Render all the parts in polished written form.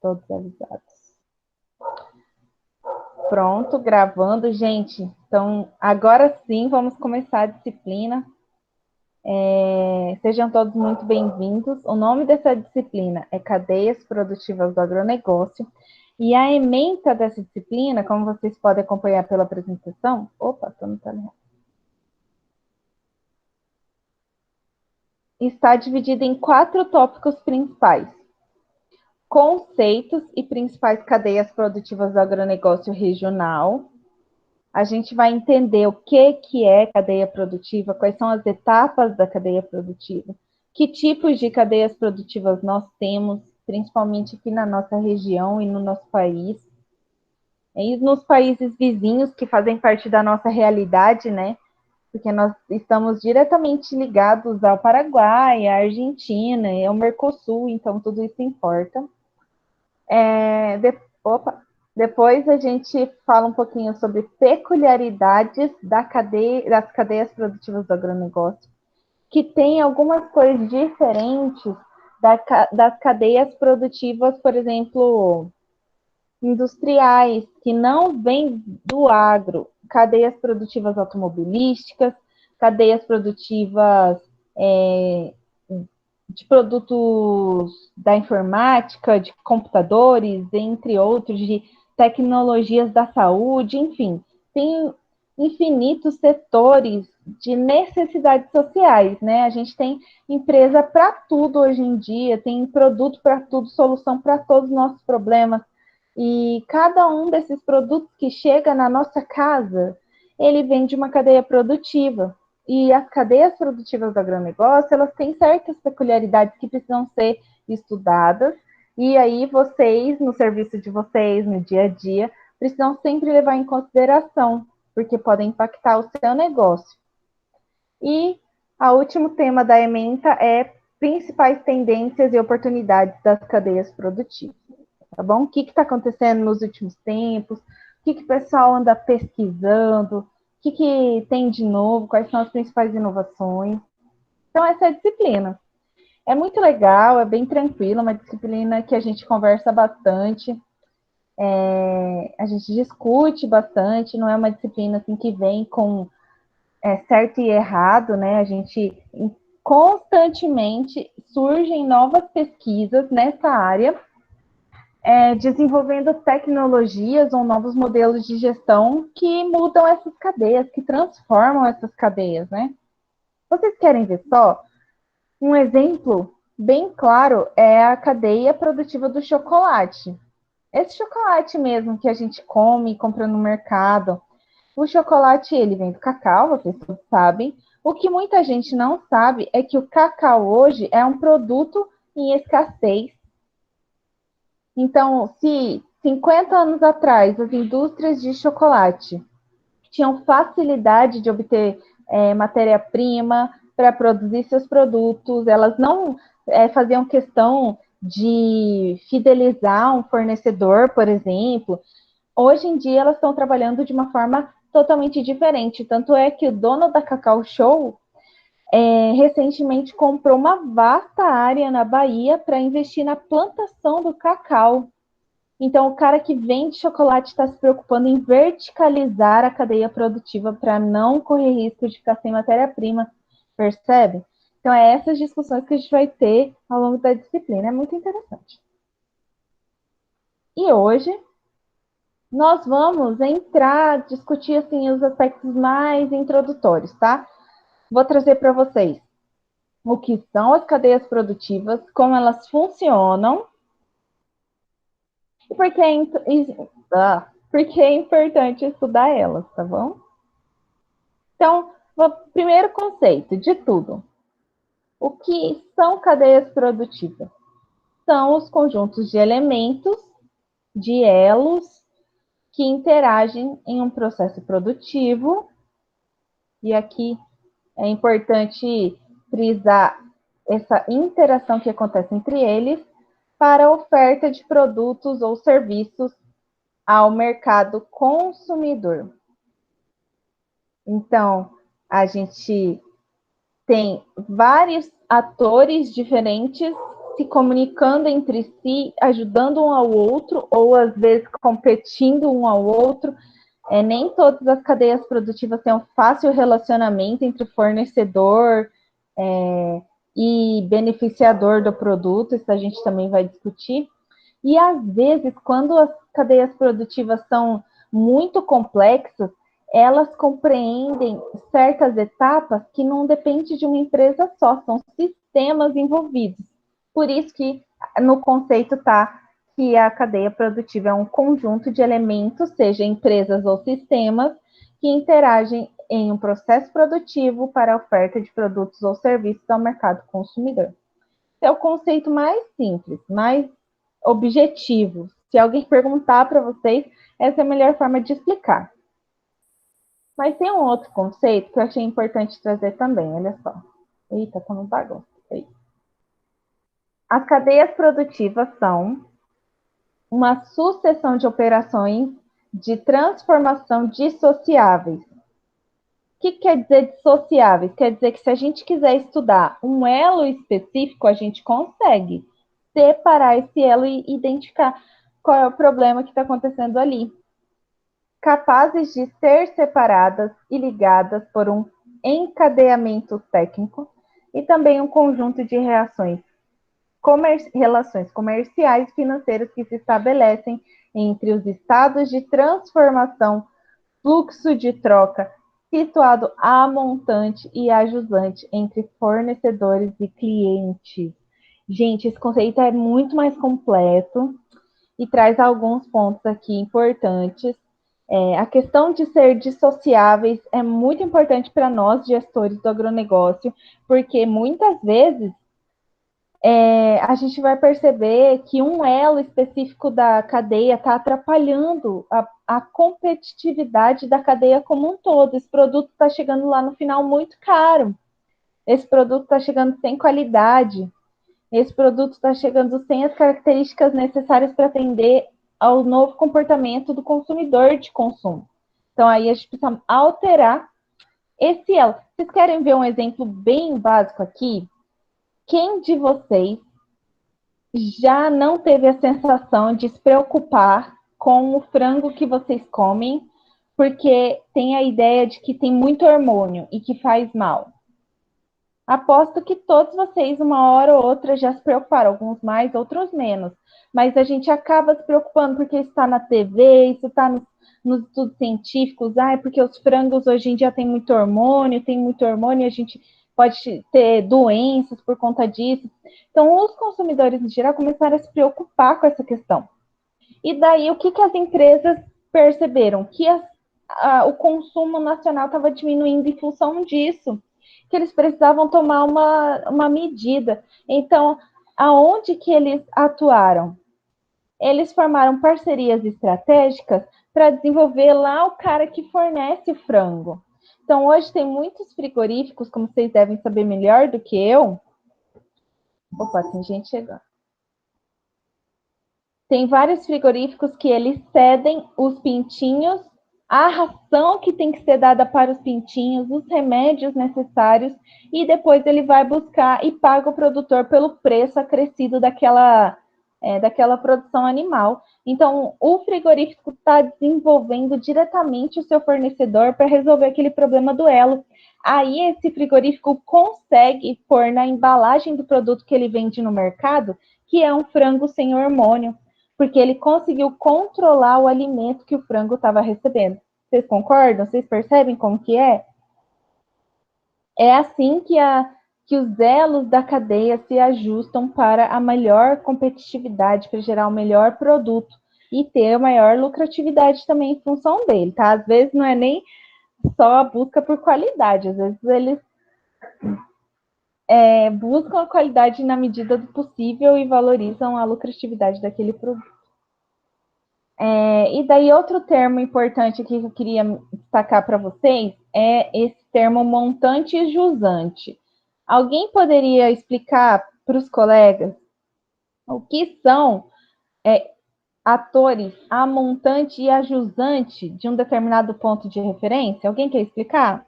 Todos avisados. Pronto, gravando, gente. Então, agora sim, vamos começar a disciplina. Sejam todos muito bem-vindos. O nome dessa disciplina é Cadeias Produtivas do Agronegócio. E a ementa dessa disciplina, como vocês podem acompanhar pela apresentação... Opa, estou no telhado. Está dividida em 4 tópicos principais: conceitos e principais cadeias produtivas do agronegócio regional. A gente vai entender o que é cadeia produtiva, quais são as etapas da cadeia produtiva, que tipos de cadeias produtivas nós temos, principalmente aqui na nossa região e no nosso país, e nos países vizinhos que fazem parte da nossa realidade, né? Porque nós estamos diretamente ligados ao Paraguai, à Argentina e ao Mercosul, então tudo isso importa. Opa, depois a gente fala um pouquinho sobre peculiaridades das cadeias produtivas do agronegócio, que tem algumas coisas diferentes das cadeias produtivas, por exemplo, industriais, que não vêm do agro, cadeias produtivas automobilísticas, cadeias produtivas de produtos da informática, de computadores, entre outros, de tecnologias da saúde, enfim, tem infinitos setores de necessidades sociais, né? A gente tem empresa para tudo hoje em dia, tem produto para tudo, solução para todos os nossos problemas. E cada um desses produtos que chega na nossa casa, ele vem de uma cadeia produtiva. E as cadeias produtivas do agronegócio, elas têm certas peculiaridades que precisam ser estudadas. E aí vocês, no serviço de vocês, no dia a dia, precisam sempre levar em consideração, porque podem impactar o seu negócio. E o último tema da ementa é principais tendências e oportunidades das cadeias produtivas. Tá bom? O que está acontecendo nos últimos tempos? O que o pessoal anda pesquisando? O que tem de novo? Quais são as principais inovações? Então, essa é a disciplina. É muito legal, é bem tranquila, uma disciplina que a gente conversa bastante, a gente discute bastante, não é uma disciplina assim que vem com certo e errado, né? A gente constantemente surgem novas pesquisas nessa área, desenvolvendo tecnologias ou novos modelos de gestão que mudam essas cadeias, que transformam essas cadeias, né? Vocês querem ver só? Um exemplo bem claro é a cadeia produtiva do chocolate. Esse chocolate mesmo que a gente come e compra no mercado. O chocolate, ele vem do cacau, vocês todos sabem. O que muita gente não sabe é que o cacau hoje é um produto em escassez. Então, se 50 anos atrás as indústrias de chocolate tinham facilidade de obter matéria-prima para produzir seus produtos, elas não faziam questão de fidelizar um fornecedor, por exemplo. Hoje em dia elas estão trabalhando de uma forma totalmente diferente. Tanto é que o dono da Cacau Show recentemente comprou uma vasta área na Bahia para investir na plantação do cacau. Então, o cara que vende chocolate está se preocupando em verticalizar a cadeia produtiva para não correr risco de ficar sem matéria-prima, percebe? Então, é essas discussões que a gente vai ter ao longo da disciplina. É muito interessante. E hoje, nós vamos entrar, discutir assim, os aspectos mais introdutórios, tá? Vou trazer para vocês o que são as cadeias produtivas, como elas funcionam, e porque é importante estudar elas, tá bom? Então, o primeiro conceito de tudo. O que são cadeias produtivas? São os conjuntos de elementos, de elos, que interagem em um processo produtivo. E aqui é importante frisar essa interação que acontece entre eles para a oferta de produtos ou serviços ao mercado consumidor. Então, a gente tem vários atores diferentes se comunicando entre si, ajudando um ao outro, ou às vezes competindo um ao outro. Nem todas as cadeias produtivas têm um fácil relacionamento entre fornecedor e beneficiador do produto, isso a gente também vai discutir. E às vezes, quando as cadeias produtivas são muito complexas, elas compreendem certas etapas que não dependem de uma empresa só, são sistemas envolvidos. Por isso que no conceito está que a cadeia produtiva é um conjunto de elementos, seja empresas ou sistemas, que interagem em um processo produtivo para a oferta de produtos ou serviços ao mercado consumidor. É o conceito mais simples, mais objetivo. Se alguém perguntar para vocês, essa é a melhor forma de explicar. Mas tem um outro conceito que eu achei importante trazer também, olha só. Eita, tá no bagunça. As cadeias produtivas são uma sucessão de operações de transformação dissociáveis. O que quer dizer dissociáveis? Quer dizer que se a gente quiser estudar um elo específico, a gente consegue separar esse elo e identificar qual é o problema que está acontecendo ali. Capazes de ser separadas e ligadas por um encadeamento técnico e também um conjunto de relações comerciais e financeiras que se estabelecem entre os estados de transformação, fluxo de troca, situado a montante e a jusante entre fornecedores e clientes. Gente, esse conceito é muito mais completo e traz alguns pontos aqui importantes. A questão de ser dissociáveis é muito importante para nós, gestores do agronegócio, porque muitas vezes a gente vai perceber que um elo específico da cadeia está atrapalhando a competitividade da cadeia como um todo. Esse produto está chegando lá no final muito caro. Esse produto está chegando sem qualidade. Esse produto está chegando sem as características necessárias para atender ao novo comportamento do consumidor de consumo. Então, aí a gente precisa alterar esse elo. Vocês querem ver um exemplo bem básico aqui? Quem de vocês já não teve a sensação de se preocupar com o frango que vocês comem, porque tem a ideia de que tem muito hormônio e que faz mal? Aposto que todos vocês, uma hora ou outra, já se preocuparam, alguns mais, outros menos. Mas a gente acaba se preocupando porque isso está na TV, isso está nos estudos científicos, porque os frangos hoje em dia têm muito hormônio, a gente pode ter doenças por conta disso. Então, os consumidores em geral começaram a se preocupar com essa questão. E daí, o que as empresas perceberam? Que o consumo nacional estava diminuindo em função disso, que eles precisavam tomar uma medida. Então, aonde que eles atuaram? Eles formaram parcerias estratégicas para desenvolver lá o cara que fornece o frango. Então, hoje tem muitos frigoríficos, como vocês devem saber melhor do que eu. Opa, tem gente chegando. Tem vários frigoríficos que eles cedem os pintinhos, a ração que tem que ser dada para os pintinhos, os remédios necessários, e depois ele vai buscar e paga o produtor pelo preço acrescido daquela produção animal. Então, o frigorífico está desenvolvendo diretamente o seu fornecedor para resolver aquele problema do elo. Aí, esse frigorífico consegue pôr na embalagem do produto que ele vende no mercado, que é um frango sem hormônio, porque ele conseguiu controlar o alimento que o frango estava recebendo. Vocês concordam? Vocês percebem como que é? É assim que os elos da cadeia se ajustam para a melhor competitividade, para gerar o melhor produto e ter a maior lucratividade também em função dele, tá? Às vezes não é nem só a busca por qualidade, às vezes eles buscam a qualidade na medida do possível e valorizam a lucratividade daquele produto. E daí outro termo importante que eu queria destacar para vocês é esse termo montante e jusante. Alguém poderia explicar para os colegas o que são atores a montante e a jusante de um determinado ponto de referência? Alguém quer explicar?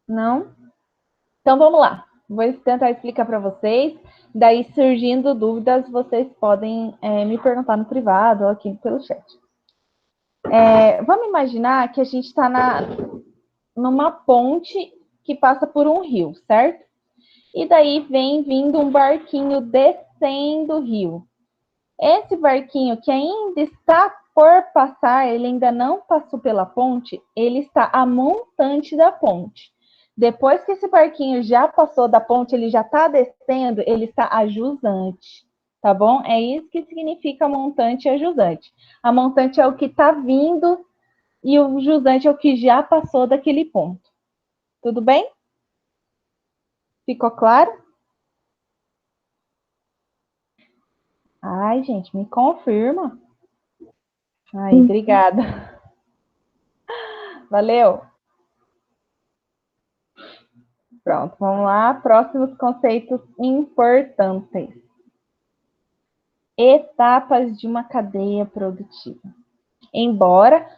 Não? Então, vamos lá. Vou tentar explicar para vocês. Daí, surgindo dúvidas, vocês podem me perguntar no privado ou aqui pelo chat. Vamos imaginar que a gente está numa ponte que passa por um rio, certo? E daí vem vindo um barquinho descendo o rio. Esse barquinho que ainda está por passar, ele ainda não passou pela ponte, ele está a montante da ponte. Depois que esse barquinho já passou da ponte, ele já está descendo, ele está a jusante, tá bom? É isso que significa montante e a jusante. A montante é o que está vindo e o jusante é o que já passou daquele ponto. Tudo bem? Ficou claro? Ai, gente, me confirma. Ai, obrigada. Valeu. Pronto, vamos lá. Próximos conceitos importantes. Etapas de uma cadeia produtiva. Embora,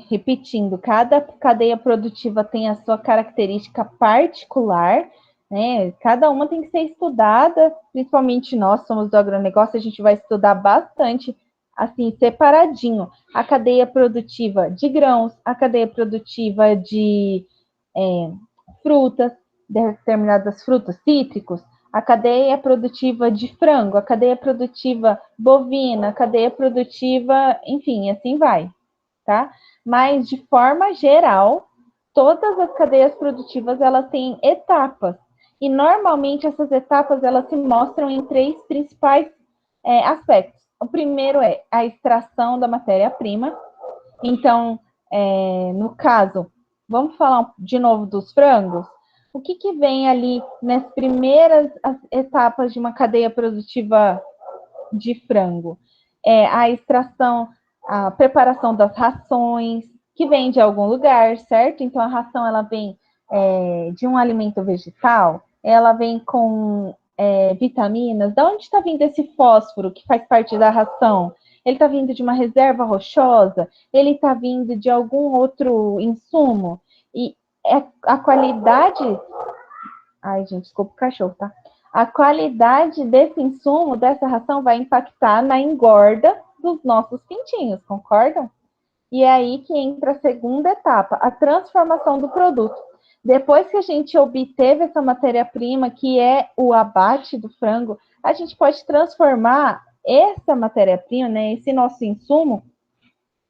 repetindo, cada cadeia produtiva tem a sua característica particular, cada uma tem que ser estudada, principalmente nós somos do agronegócio, a gente vai estudar bastante, assim, separadinho, a cadeia produtiva de grãos, a cadeia produtiva de frutas, determinadas frutas, cítricos, a cadeia produtiva de frango, a cadeia produtiva bovina, a cadeia produtiva, enfim, assim vai, tá? Mas, de forma geral, todas as cadeias produtivas, elas têm etapas. E, normalmente, essas etapas, elas se mostram em três principais aspectos. O primeiro é a extração da matéria-prima. Então, no caso, vamos falar de novo dos frangos? O que vem ali nas primeiras etapas de uma cadeia produtiva de frango? É a extração, a preparação das rações, que vem de algum lugar, certo? Então, a ração, ela vem de um alimento vegetal, ela vem com vitaminas. Da onde está vindo esse fósforo que faz parte da ração? Ele está vindo de uma reserva rochosa? Ele está vindo de algum outro insumo? E a qualidade... Ai, gente, desculpa o cachorro, tá? A qualidade desse insumo, dessa ração, vai impactar na engorda dos nossos pintinhos, concordam? E é aí que entra a segunda etapa, a transformação do produto. Depois que a gente obteve essa matéria-prima, que é o abate do frango, a gente pode transformar essa matéria-prima, esse nosso insumo,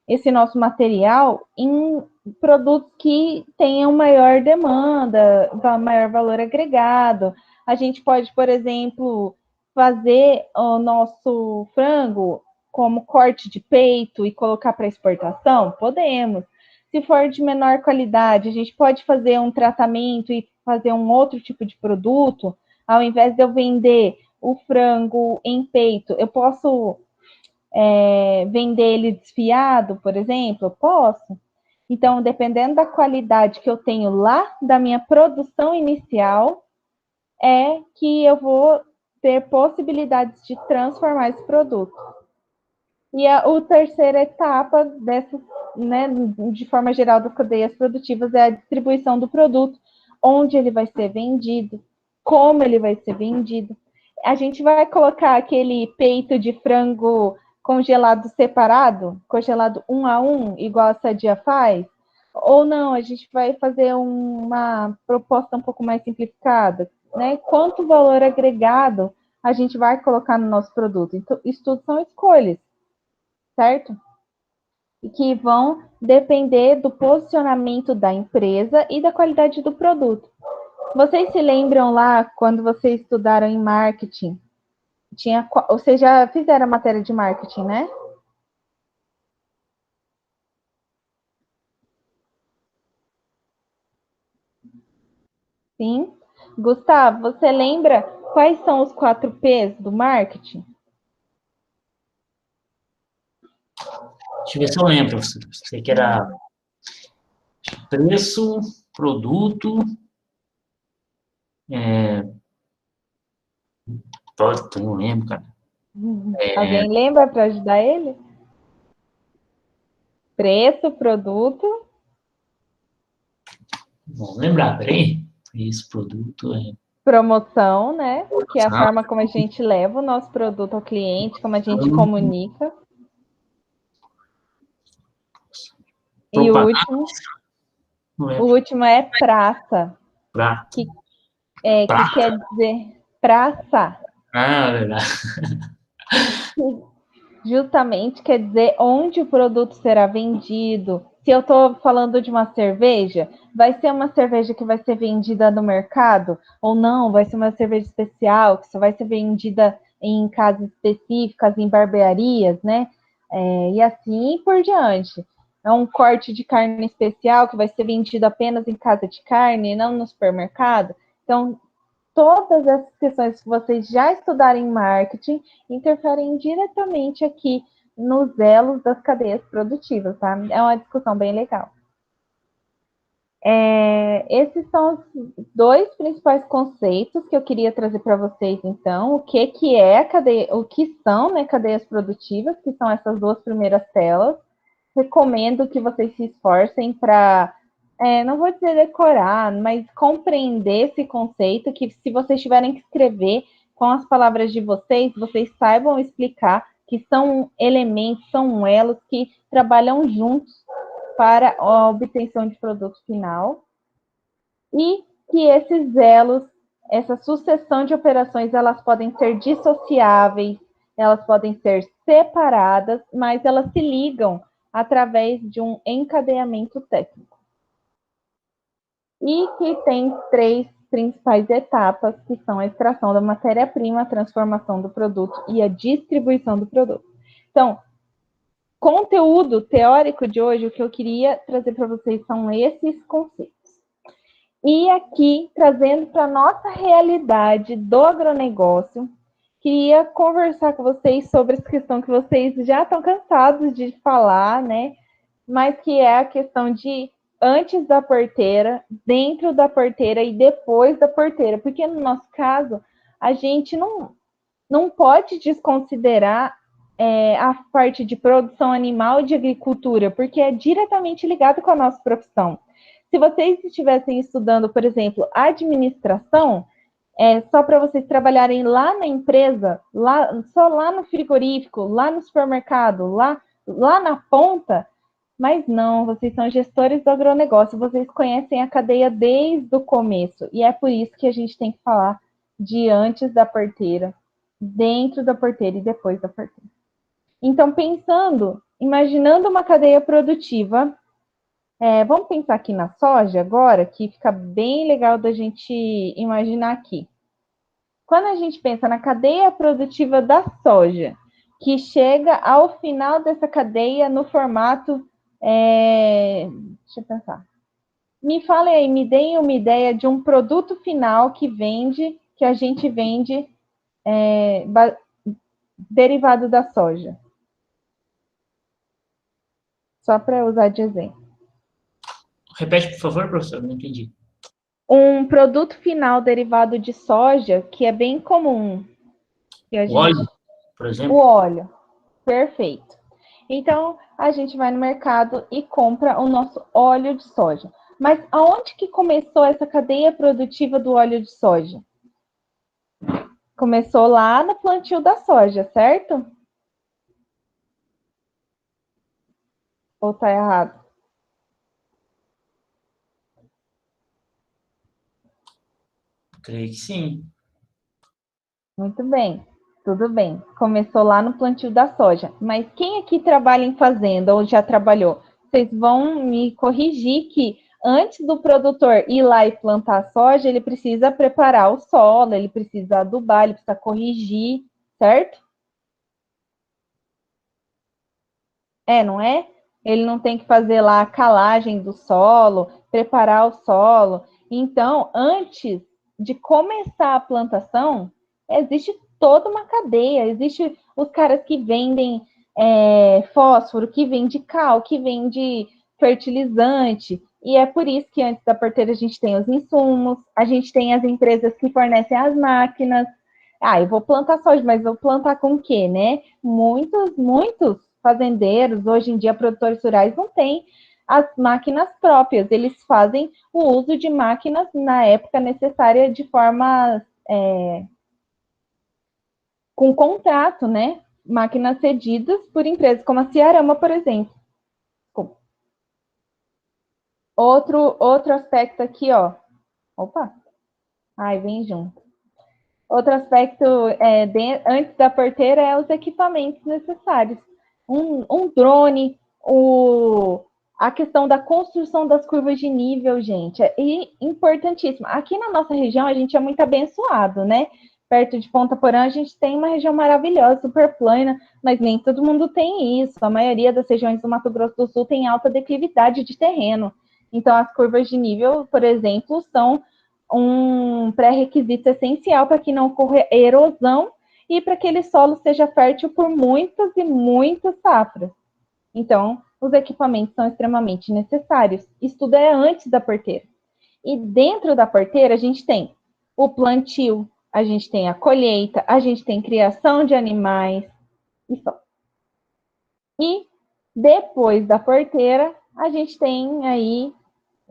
esse nosso material, em produtos que tenham maior demanda, maior valor agregado. A gente pode, por exemplo, fazer o nosso frango como corte de peito e colocar para exportação? Podemos. Se for de menor qualidade, a gente pode fazer um tratamento e fazer um outro tipo de produto. Ao invés de eu vender o frango em peito, eu posso vender ele desfiado, por exemplo? Eu posso. Então, dependendo da qualidade que eu tenho lá da minha produção inicial, é que eu vou ter possibilidades de transformar esse produto. E a terceira etapa dessa, de forma geral, das cadeias produtivas é a distribuição do produto, onde ele vai ser vendido, como ele vai ser vendido. A gente vai colocar aquele peito de frango congelado separado, congelado um a um, igual a Sadia faz? Ou não, a gente vai fazer uma proposta um pouco mais simplificada, né? Quanto valor agregado a gente vai colocar no nosso produto? Então, isso tudo são escolhas, certo? E que vão depender do posicionamento da empresa e da qualidade do produto. Vocês se lembram lá, quando vocês estudaram em marketing, vocês já fizeram a matéria de marketing, né? Sim. Gustavo, você lembra quais são os 4 P's do marketing? Deixa eu ver se eu lembro. Sei que era preço, produto. Não lembro, cara. Alguém lembra para ajudar ele? Preço, produto. Vamos lembrar, peraí. Isso, produto é... Promoção, né? Que é a forma como a gente leva o nosso produto ao cliente, como a gente comunica. E o último é praça. Prato. Que quer dizer praça. Ah, legal. Justamente quer dizer onde o produto será vendido. Se eu estou falando de uma cerveja, vai ser uma cerveja que vai ser vendida no mercado? Ou não, vai ser uma cerveja especial, que só vai ser vendida em casas específicas, em barbearias, né? E assim por diante. É um corte de carne especial que vai ser vendido apenas em casa de carne, não no supermercado. Então, todas essas questões que vocês já estudaram em marketing interferem diretamente aqui nos elos das cadeias produtivas, tá? É uma discussão bem legal. Esses são os dois principais conceitos que eu queria trazer para vocês, então. O que é a cadeia, o que são, né, cadeias produtivas, que são essas duas primeiras telas. Recomendo que vocês se esforcem para, não vou dizer decorar, mas compreender esse conceito, que se vocês tiverem que escrever com as palavras de vocês saibam explicar que são elementos, são elos que trabalham juntos para a obtenção de produto final e que esses elos, essa sucessão de operações, elas podem ser dissociáveis, elas podem ser separadas, mas elas se ligam através de um encadeamento técnico. E que tem 3 principais etapas, que são a extração da matéria-prima, a transformação do produto e a distribuição do produto. Então, conteúdo teórico de hoje, o que eu queria trazer para vocês são esses conceitos. E aqui, trazendo para a nossa realidade do agronegócio, queria conversar com vocês sobre essa questão que vocês já estão cansados de falar, né? Mas que é a questão de antes da porteira, dentro da porteira e depois da porteira. Porque no nosso caso, a gente não pode desconsiderar a parte de produção animal e de agricultura, porque é diretamente ligado com a nossa profissão. Se vocês estivessem estudando, por exemplo, administração, só para vocês trabalharem lá na empresa, só lá no frigorífico, lá no supermercado, lá na ponta, mas não, vocês são gestores do agronegócio, vocês conhecem a cadeia desde o começo, e é por isso que a gente tem que falar de antes da porteira, dentro da porteira e depois da porteira. Então, imaginando uma cadeia produtiva, vamos pensar aqui na soja agora, que fica bem legal da gente imaginar aqui. Quando a gente pensa na cadeia produtiva da soja, que chega ao final dessa cadeia no formato... deixa eu pensar. Me falem aí, me deem uma ideia de um produto final que a gente vende derivado da soja. Só para usar de exemplo. Repete, por favor, professor, não entendi. Um produto final derivado de soja, que é bem comum. O óleo, por exemplo? O óleo, perfeito. Então, a gente vai no mercado e compra o nosso óleo de soja. Mas aonde que começou essa cadeia produtiva do óleo de soja? Começou lá no plantio da soja, certo? Ou tá errado? Creio que sim. Muito bem, tudo bem. Começou lá no plantio da soja. Mas quem aqui trabalha em fazenda ou já trabalhou? Vocês vão me corrigir que antes do produtor ir lá e plantar a soja, ele precisa preparar o solo, ele precisa adubar, ele precisa corrigir, certo? Não é? Ele não tem que fazer lá a calagem do solo, preparar o solo. Então, antes de começar a plantação, existe toda uma cadeia. Existe os caras que vendem fósforo, que vende cal, que vende fertilizante. E é por isso que antes da porteira a gente tem os insumos, a gente tem as empresas que fornecem as máquinas. Eu vou plantar soja, mas vou plantar com o quê, né? Muitos fazendeiros, hoje em dia, produtores rurais, não têm as máquinas próprias. Eles fazem o uso de máquinas na época necessária de forma com contrato, né? Máquinas cedidas por empresas como a Ciarama, por exemplo. Outro aspecto aqui, ó. Opa! Ai, vem junto. Outro aspecto antes da porteira é os equipamentos necessários. Um drone, a questão da construção das curvas de nível, gente, é importantíssimo. Aqui na nossa região, a gente é muito abençoado, né? Perto de Ponta Porã, a gente tem uma região maravilhosa, super plana, mas nem todo mundo tem isso. A maioria das regiões do Mato Grosso do Sul tem alta declividade de terreno. Então, as curvas de nível, por exemplo, são um pré-requisito essencial para que não ocorra erosão e para que aquele solo seja fértil por muitas e muitas safras. Então, os equipamentos são extremamente necessários. Isso tudo é antes da porteira. E dentro da porteira, a gente tem o plantio, a gente tem a colheita, a gente tem criação de animais. E depois da porteira, a gente tem aí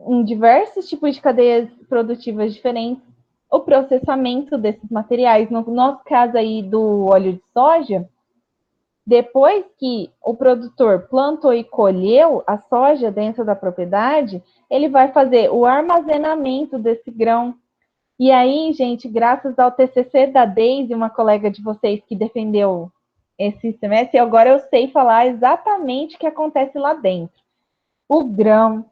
em diversos tipos de cadeias produtivas diferentes, o processamento desses materiais. No nosso caso aí do óleo de soja, depois que o produtor plantou e colheu a soja dentro da propriedade, ele vai fazer o armazenamento desse grão. E aí, gente, graças ao TCC da Deise, uma colega de vocês que defendeu esse semestre, agora eu sei falar exatamente o que acontece lá dentro. O grão,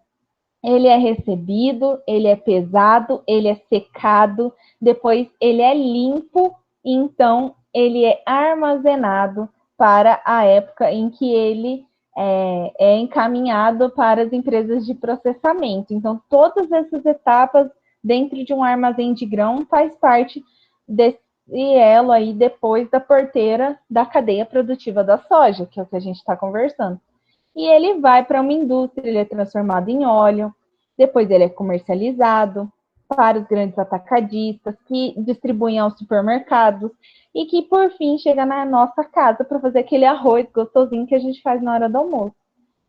ele é recebido, ele é pesado, ele é secado, depois ele é limpo, e então ele é armazenado para a época em que ele é encaminhado para as empresas de processamento. Então, todas essas etapas dentro de um armazém de grão faz parte desse elo aí depois da porteira da cadeia produtiva da soja, que é o que a gente está conversando. E ele vai para uma indústria, ele é transformado em óleo, depois ele é comercializado para os grandes atacadistas que distribuem aos supermercados e que, por fim, chega na nossa casa para fazer aquele arroz gostosinho que a gente faz na hora do almoço.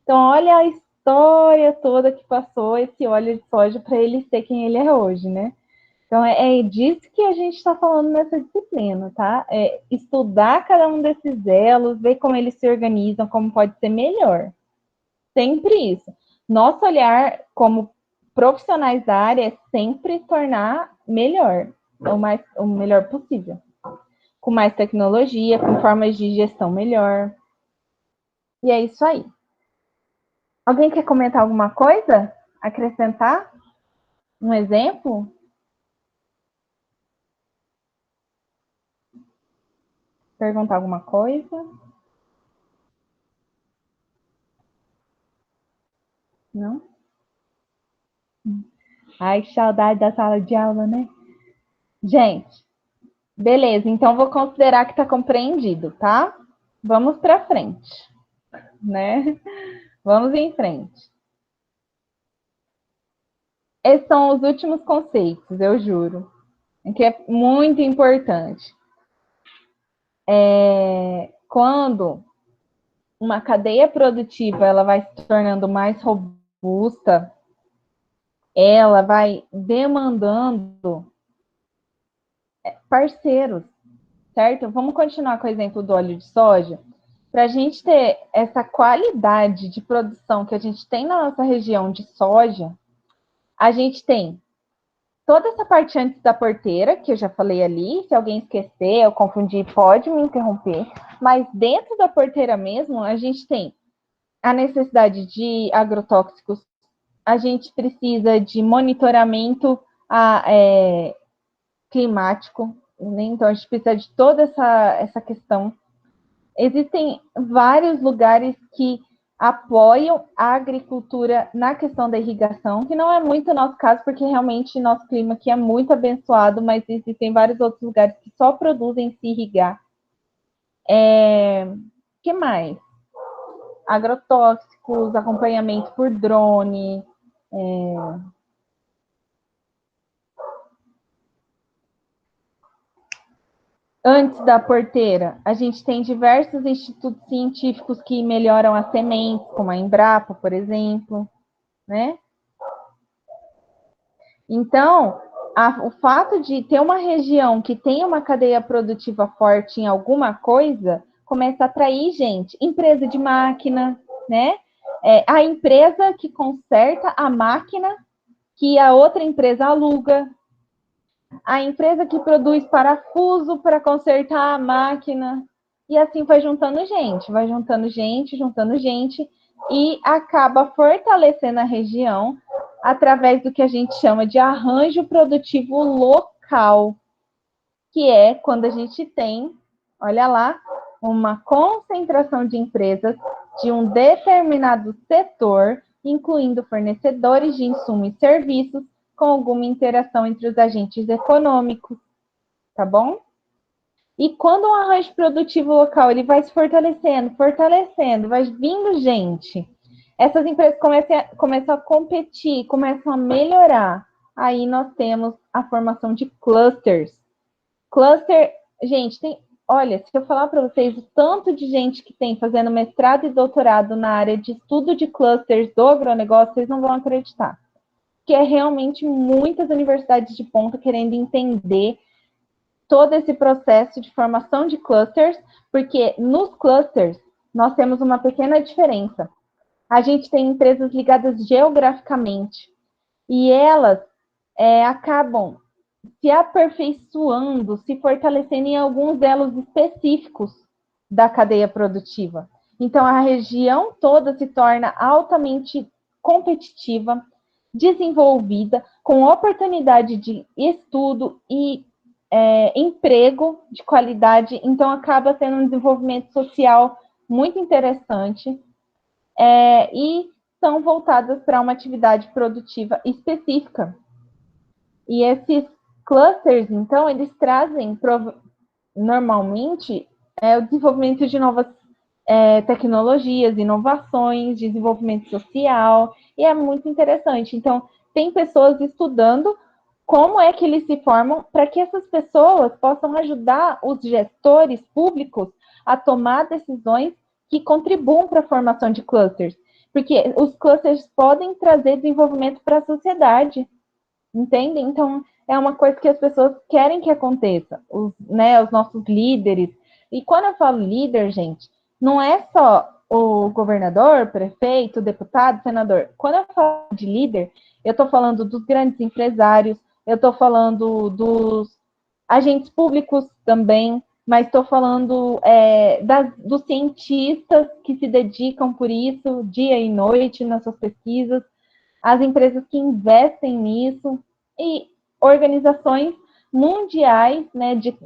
Então, olha a história toda que passou esse óleo de soja para ele ser quem ele é hoje, né? Então, é disso que a gente está falando nessa disciplina, tá? É estudar cada um desses elos, ver como eles se organizam, como pode ser melhor. Sempre isso. Nosso olhar como profissionais da área é sempre tornar melhor, o melhor possível. Com mais tecnologia, com formas de gestão melhor. E é isso aí. Alguém quer comentar alguma coisa? Acrescentar? Um exemplo? Perguntar alguma coisa? Não? Ai, que saudade da sala de aula, né? Gente, beleza. Então, vou considerar que está compreendido, tá? Vamos para frente, né? Vamos em frente. Esses são os últimos conceitos, eu juro, que é muito importante. Quando uma cadeia produtiva ela vai se tornando mais robusta, ela vai demandando parceiros, certo? Vamos continuar com o exemplo do óleo de soja. Para a gente ter essa qualidade de produção que a gente tem na nossa região de soja, a gente tem toda essa parte antes da porteira, que eu já falei ali. Se alguém esquecer ou confundir, pode me interromper. Mas dentro da porteira mesmo, a gente tem a necessidade de agrotóxicos, a gente precisa de monitoramento climático, né? Então a gente precisa de toda essa questão. Existem vários lugares que apoiam a agricultura na questão da irrigação, que não é muito o nosso caso, porque realmente nosso clima aqui é muito abençoado, mas existem vários outros lugares que só produzem se irrigar. Que mais? Agrotóxicos, acompanhamento por drone. Antes da porteira, a gente tem diversos institutos científicos que melhoram as sementes, como a Embrapa, por exemplo. né? Então, o fato de ter uma região que tem uma cadeia produtiva forte em alguma coisa, começa a atrair gente. Empresa de máquina, né? A empresa que conserta a máquina que a outra empresa aluga. A empresa que produz parafuso para consertar a máquina. E assim vai juntando gente, e acaba fortalecendo a região através do que a gente chama de arranjo produtivo local, que é quando a gente tem, olha lá, uma concentração de empresas de um determinado setor, incluindo fornecedores de insumos e serviços, com alguma interação entre os agentes econômicos, tá bom? E quando um arranjo produtivo local ele vai se fortalecendo, vai vindo gente, essas empresas começam a competir, começam a melhorar. Aí nós temos a formação de clusters. Cluster, gente, olha, se eu falar para vocês o tanto de gente que tem fazendo mestrado e doutorado na área de estudo de clusters do agronegócio, vocês não vão acreditar. Que é realmente muitas universidades de ponta querendo entender todo esse processo de formação de clusters, porque nos clusters nós temos uma pequena diferença. A gente tem empresas ligadas geograficamente e elas acabam se aperfeiçoando, se fortalecendo em alguns elos específicos da cadeia produtiva. Então, a região toda se torna altamente competitiva, desenvolvida, com oportunidade de estudo e emprego de qualidade, então acaba tendo um desenvolvimento social muito interessante e são voltadas para uma atividade produtiva específica. E esses clusters, então, eles trazem normalmente o desenvolvimento de novas tecnologias, inovações, desenvolvimento social, e é muito interessante. Então, tem pessoas estudando como é que eles se formam para que essas pessoas possam ajudar os gestores públicos a tomar decisões que contribuam para a formação de clusters. Porque os clusters podem trazer desenvolvimento para a sociedade, entendem? Então, é uma coisa que as pessoas querem que aconteça, os nossos líderes. E quando eu falo líder, gente, não é só o governador, prefeito, deputado, senador. Quando eu falo de líder, eu estou falando dos grandes empresários, eu estou falando dos agentes públicos também, mas estou falando dos cientistas que se dedicam por isso, dia e noite, nas suas pesquisas, as empresas que investem nisso, e organizações mundiais, né, de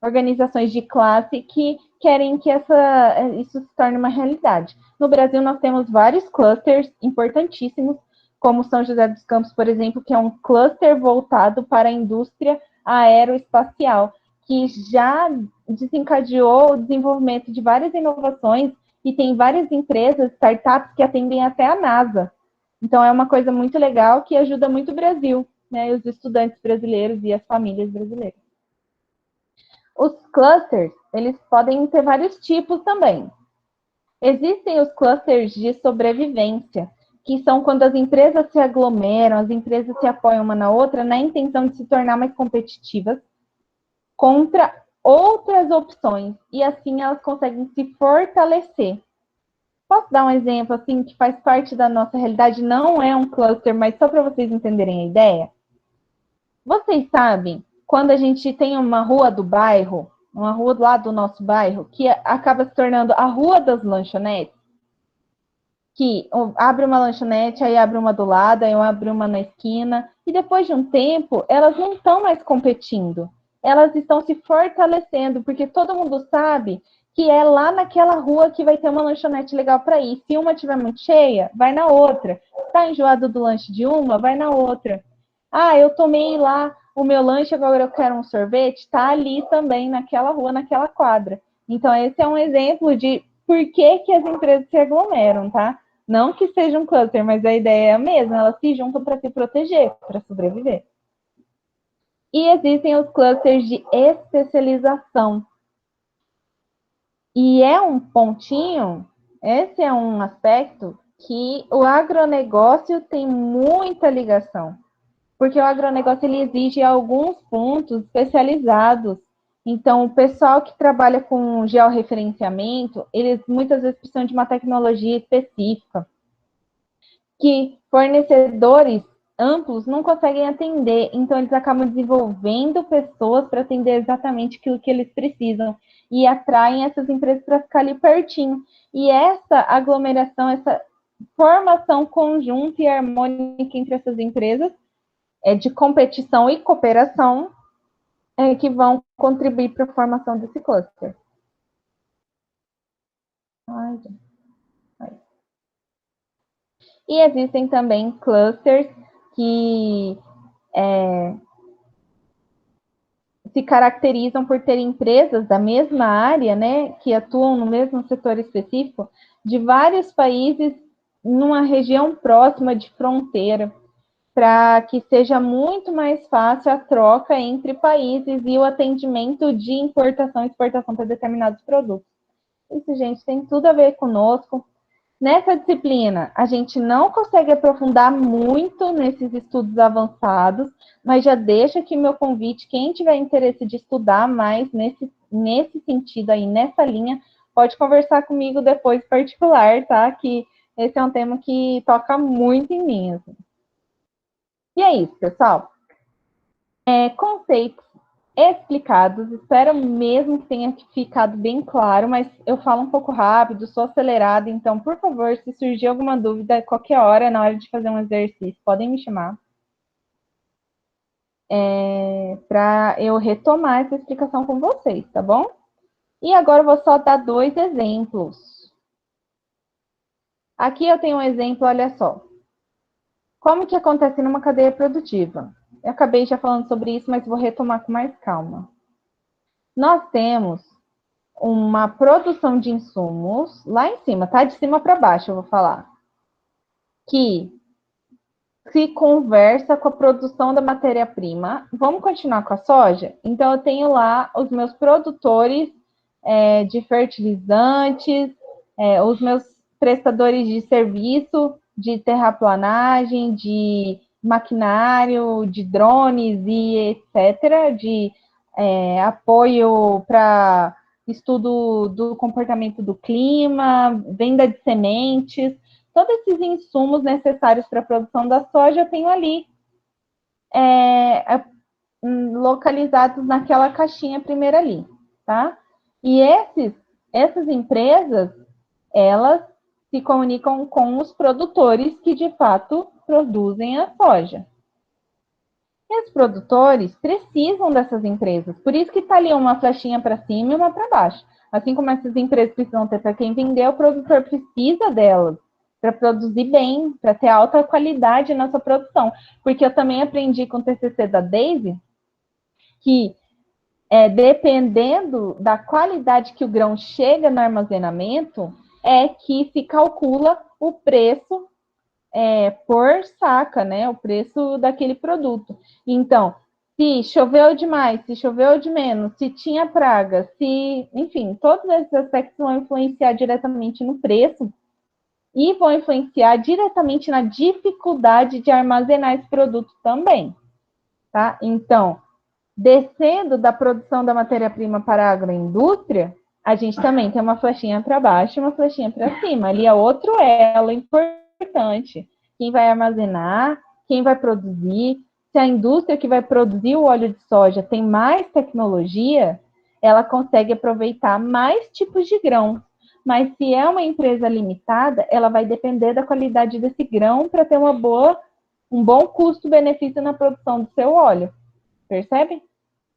organizações de classe que querem que isso se torne uma realidade. No Brasil, nós temos vários clusters importantíssimos, como São José dos Campos, por exemplo, que é um cluster voltado para a indústria aeroespacial, que já desencadeou o desenvolvimento de várias inovações e tem várias empresas, startups, que atendem até a NASA. Então, é uma coisa muito legal que ajuda muito o Brasil, né, os estudantes brasileiros e as famílias brasileiras. Os clusters, eles podem ter vários tipos também. Existem os clusters de sobrevivência, que são quando as empresas se aglomeram, as empresas se apoiam uma na outra na intenção de se tornar mais competitivas contra outras opções, e assim elas conseguem se fortalecer. Posso dar um exemplo assim que faz parte da nossa realidade? Não é um cluster, mas só para vocês entenderem a ideia. Vocês sabem, quando a gente tem uma rua do bairro, uma rua lá do nosso bairro, que acaba se tornando a rua das lanchonetes, que abre uma lanchonete, aí abre uma do lado, aí abre uma na esquina, e depois de um tempo, elas não estão mais competindo. Elas estão se fortalecendo, porque todo mundo sabe que é lá naquela rua que vai ter uma lanchonete legal para ir. Se uma estiver muito cheia, vai na outra. Está enjoado do lanche de uma, vai na outra. Ah, eu tomei lá o meu lanche, agora eu quero um sorvete, está ali também, naquela rua, naquela quadra. Então, esse é um exemplo de por que as empresas se aglomeram, tá? Não que seja um cluster, mas a ideia é a mesma, elas se juntam para se proteger, para sobreviver. E existem os clusters de especialização. E é um pontinho, esse é um aspecto que o agronegócio tem muita ligação, porque o agronegócio ele exige alguns pontos especializados. Então, o pessoal que trabalha com georreferenciamento, eles muitas vezes precisam de uma tecnologia específica, que fornecedores amplos não conseguem atender, então eles acabam desenvolvendo pessoas para atender exatamente aquilo que eles precisam e atraem essas empresas para ficar ali pertinho. E essa aglomeração, essa formação conjunta e harmônica entre essas empresas de competição e cooperação que vão contribuir para a formação desse cluster. E existem também clusters que se caracterizam por ter empresas da mesma área, né, que atuam no mesmo setor específico, de vários países numa região próxima de fronteira, para que seja muito mais fácil a troca entre países e o atendimento de importação e exportação para determinados produtos. Isso, gente, tem tudo a ver conosco. Nessa disciplina, a gente não consegue aprofundar muito nesses estudos avançados, mas já deixa aqui meu convite, quem tiver interesse de estudar mais nesse sentido aí, nessa linha, pode conversar comigo depois particular, tá? Que esse é um tema que toca muito em mim. Assim. E é isso, pessoal. Conceitos explicados, espero mesmo que tenha ficado bem claro, mas eu falo um pouco rápido, sou acelerada, então, por favor, se surgir alguma dúvida, qualquer hora, na hora de fazer um exercício, podem me chamar. Para eu retomar essa explicação com vocês, tá bom? E agora eu vou só dar 2 exemplos. Aqui eu tenho um exemplo, olha só. Como que acontece numa cadeia produtiva? Eu acabei já falando sobre isso, mas vou retomar com mais calma. Nós temos uma produção de insumos lá em cima, tá? De cima para baixo, eu vou falar. Que se conversa com a produção da matéria-prima. Vamos continuar com a soja? Então, eu tenho lá os meus produtores de fertilizantes, os meus prestadores de serviço, de terraplanagem, de maquinário, de drones e etc., de apoio para estudo do comportamento do clima, venda de sementes, todos esses insumos necessários para a produção da soja eu tenho ali localizados naquela caixinha primeira ali, tá? E essas empresas, elas se comunicam com os produtores que de fato produzem a soja. E os produtores precisam dessas empresas, por isso que está ali uma flechinha para cima e uma para baixo. Assim como essas empresas precisam ter para quem vender, o produtor precisa delas para produzir bem, para ter alta qualidade na sua produção. Porque eu também aprendi com o TCC da Daisy que dependendo da qualidade que o grão chega no armazenamento, é que se calcula o preço por saca, né? O preço daquele produto. Então, se choveu demais, se choveu de menos, se tinha praga, enfim, todos esses aspectos vão influenciar diretamente no preço e vão influenciar diretamente na dificuldade de armazenar esse produto também, tá? Então, descendo da produção da matéria-prima para a agroindústria, a gente também tem uma flechinha para baixo e uma flechinha para cima. Ali é outro elo importante. Quem vai armazenar, quem vai produzir. Se a indústria que vai produzir o óleo de soja tem mais tecnologia, ela consegue aproveitar mais tipos de grão. Mas se é uma empresa limitada, ela vai depender da qualidade desse grão para ter um bom custo-benefício na produção do seu óleo. Percebe?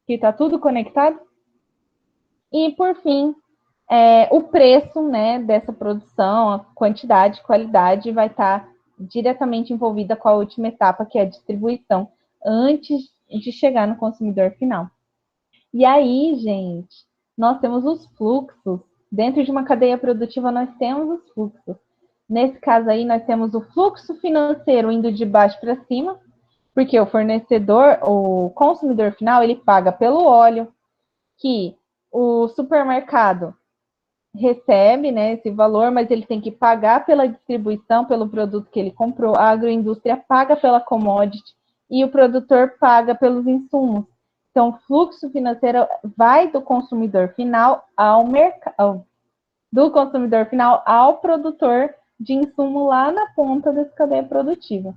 Que está tudo conectado. E, por fim, o preço, né, dessa produção, a quantidade, qualidade, vai estar diretamente envolvida com a última etapa, que é a distribuição, antes de chegar no consumidor final. E aí, gente, nós temos os fluxos. Dentro de uma cadeia produtiva, nós temos os fluxos. Nesse caso aí, nós temos o fluxo financeiro indo de baixo para cima, porque o fornecedor, o consumidor final, ele paga pelo óleo, que o supermercado recebe, né, esse valor, mas ele tem que pagar pela distribuição, pelo produto que ele comprou, a agroindústria paga pela commodity e o produtor paga pelos insumos. Então, o fluxo financeiro vai do consumidor final ao mercado, do consumidor final ao produtor de insumo lá na ponta dessa cadeia produtiva.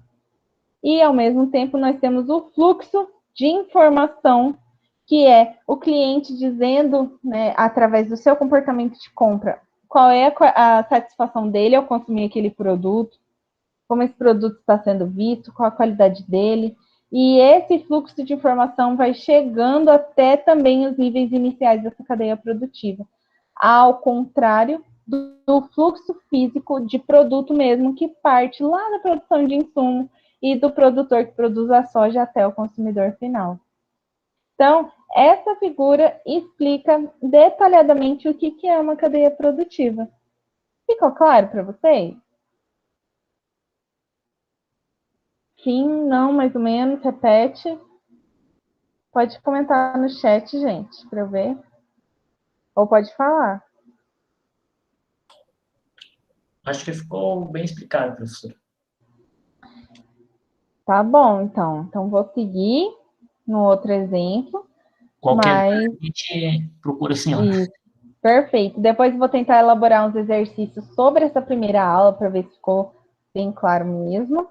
E, ao mesmo tempo, nós temos o fluxo de informação, que é o cliente dizendo, né, através do seu comportamento de compra, qual é a satisfação dele ao consumir aquele produto, como esse produto está sendo visto, qual a qualidade dele. E esse fluxo de informação vai chegando até também os níveis iniciais dessa cadeia produtiva, ao contrário do fluxo físico de produto mesmo, que parte lá da produção de insumo e do produtor que produz a soja até o consumidor final. Então, essa figura explica detalhadamente o que é uma cadeia produtiva. Ficou claro para vocês? Sim, não, mais ou menos, repete. Pode comentar no chat, gente, para eu ver. Ou pode falar. Acho que ficou bem explicado, professor. Tá bom, então. Então, vou seguir no outro exemplo. Qualquer mas... coisa a gente procura a senhora. Isso. Perfeito. Depois vou tentar elaborar uns exercícios sobre essa primeira aula para ver se ficou bem claro mesmo.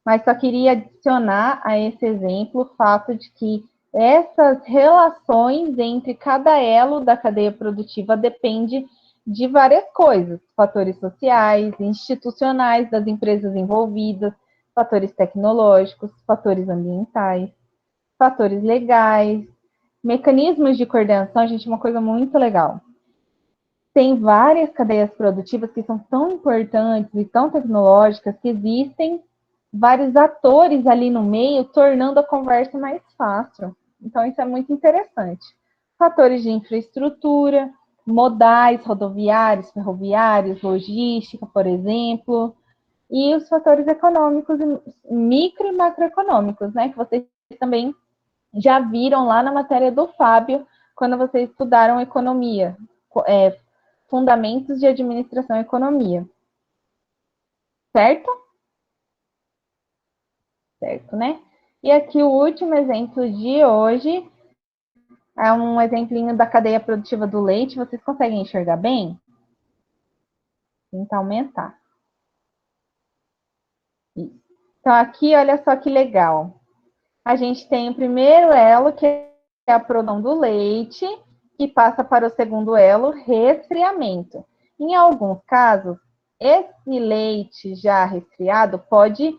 Mas só queria adicionar a esse exemplo o fato de que essas relações entre cada elo da cadeia produtiva depende de várias coisas, fatores sociais, institucionais das empresas envolvidas, fatores tecnológicos, fatores ambientais, fatores legais, mecanismos de coordenação. Gente, uma coisa muito legal. Tem várias cadeias produtivas que são tão importantes e tão tecnológicas que existem vários atores ali no meio, tornando a conversa mais fácil. Então, isso é muito interessante. Fatores de infraestrutura, modais, rodoviários, ferroviários, logística, por exemplo, e os fatores econômicos, micro e macroeconômicos, né, que vocês também já viram lá na matéria do Fábio, quando vocês estudaram economia, fundamentos de administração e economia. Certo? Certo, né? E aqui o último exemplo de hoje é um exemplinho da cadeia produtiva do leite. Vocês conseguem enxergar bem? Vou tentar aumentar. Isso. Então, aqui, olha só que legal. A gente tem o primeiro elo, que é a produção do leite, que passa para o segundo elo, resfriamento. Em alguns casos, esse leite já resfriado pode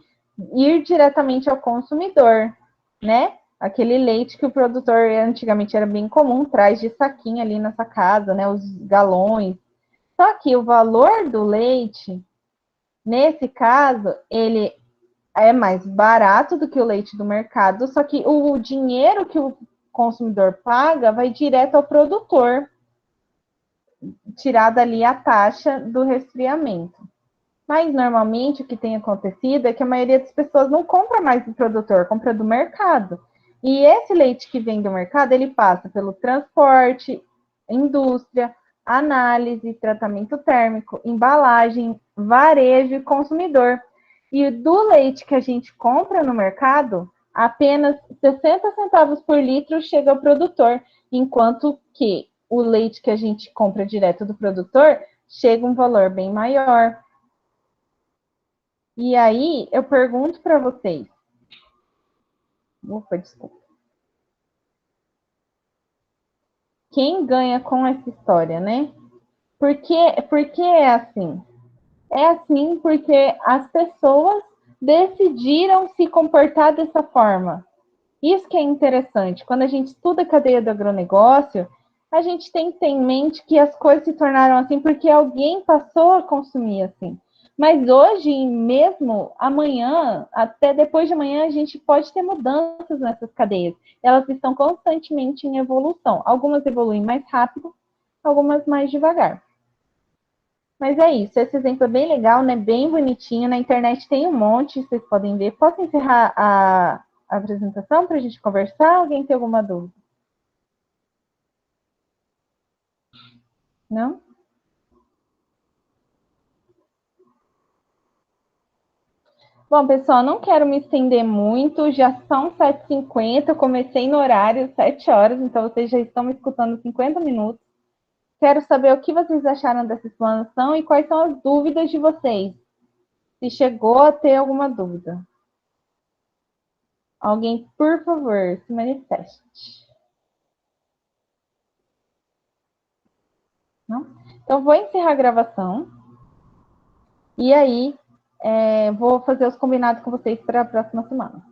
ir diretamente ao consumidor, né? Aquele leite que o produtor antigamente era bem comum, traz de saquinho ali na sua casa, né? Os galões. Só que o valor do leite, nesse caso, ele é mais barato do que o leite do mercado, só que o dinheiro que o consumidor paga vai direto ao produtor, tirada ali a taxa do resfriamento. Mas, normalmente, o que tem acontecido é que a maioria das pessoas não compra mais do produtor, compra do mercado. E esse leite que vem do mercado, ele passa pelo transporte, indústria, análise, tratamento térmico, embalagem, varejo e consumidor. E do leite que a gente compra no mercado, apenas 60 centavos por litro chega ao produtor, enquanto que o leite que a gente compra direto do produtor chega um valor bem maior. E aí, eu pergunto para vocês. Opa, desculpa. Quem ganha com essa história, né? Por que é assim? É assim porque as pessoas decidiram se comportar dessa forma. Isso que é interessante. Quando a gente estuda a cadeia do agronegócio, a gente tem que ter em mente que as coisas se tornaram assim porque alguém passou a consumir assim. Mas hoje, mesmo amanhã, até depois de amanhã, a gente pode ter mudanças nessas cadeias. Elas estão constantemente em evolução. Algumas evoluem mais rápido, algumas mais devagar. Mas é isso. Esse exemplo é bem legal, né? Bem bonitinho. Na internet tem um monte, vocês podem ver. Posso encerrar a apresentação para a gente conversar? Alguém tem alguma dúvida? Não? Bom, pessoal, não quero me estender muito, já são 7h50, eu comecei no horário 7 horas, então vocês já estão me escutando 50 minutos. Quero saber o que vocês acharam dessa explanação e quais são as dúvidas de vocês. Se chegou a ter alguma dúvida. Alguém, por favor, se manifeste. Não? Então, vou encerrar a gravação. E aí, vou fazer os combinados com vocês para a próxima semana.